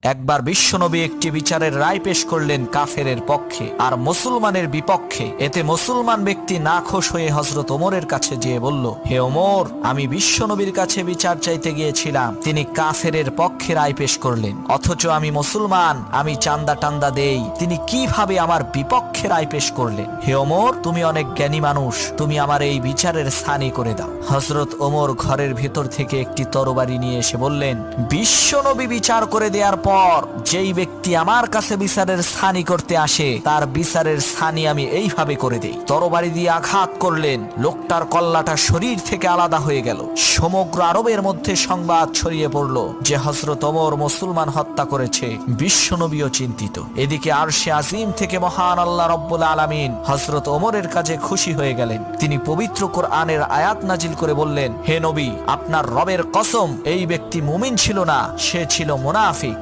একবার বিশ্বনবী একটি বিচারের রায় পেশ করলেন কাফেরের পক্ষে আর মুসলমানের বিপক্ষে। এতে মুসলমান ব্যক্তি নাখোশ হয়ে হযরত ওমরের কাছে যেয়ে বলল, হে ওমর, আমি বিশ্বনবীর কাছে বিচার চাইতে গিয়েছিলাম, তিনি কাফেরের পক্ষে রায় পেশ করলেন, অথচ আমি মুসলমান, আমি চান্দা টান্দা দেই, তিনি কিভাবে আমার বিপক্ষে রায় পেশ করলেন? হে ওমর, তুমি অনেক জ্ঞানী মানুষ, তুমি আমার এই বিচারের স্থানী করে দাও। হযরত ওমর ঘরের ভিতর থেকে একটি তরবারি নিয়ে এসে বললেন, বিশ্বনবী বিচার করে দেওয়ার পর যেই ব্যক্তি আমার কাছে বিচারের স্থানী করতে আসে তার বিচারের স্থানী আমি এইভাবে করে দেই। তরবারি দিয়ে আঘাত করলেন, লোকটার কল্লাটা শরীর থেকে আলাদা হয়ে গেল। সমগ্র আরবের মধ্যে সংবাদ ছড়িয়ে পড়ল যে হযরত ওমর মুসলমান হত্যা করেছে। বিশ্বনবীও চিন্তিত। এদিকে আরশে আজিম থেকে মহান আল্লাহ রব্বুল আলামিন হযরত ওমরের কাছে খুশি হয়ে গেলেন। তিনি পবিত্র কোরআনের আয়াত নাজিল করে বললেন, হে নবী, আপনার রবের কসম, এই ব্যক্তি মুমিন ছিল না, সে ছিল মুনাফিক।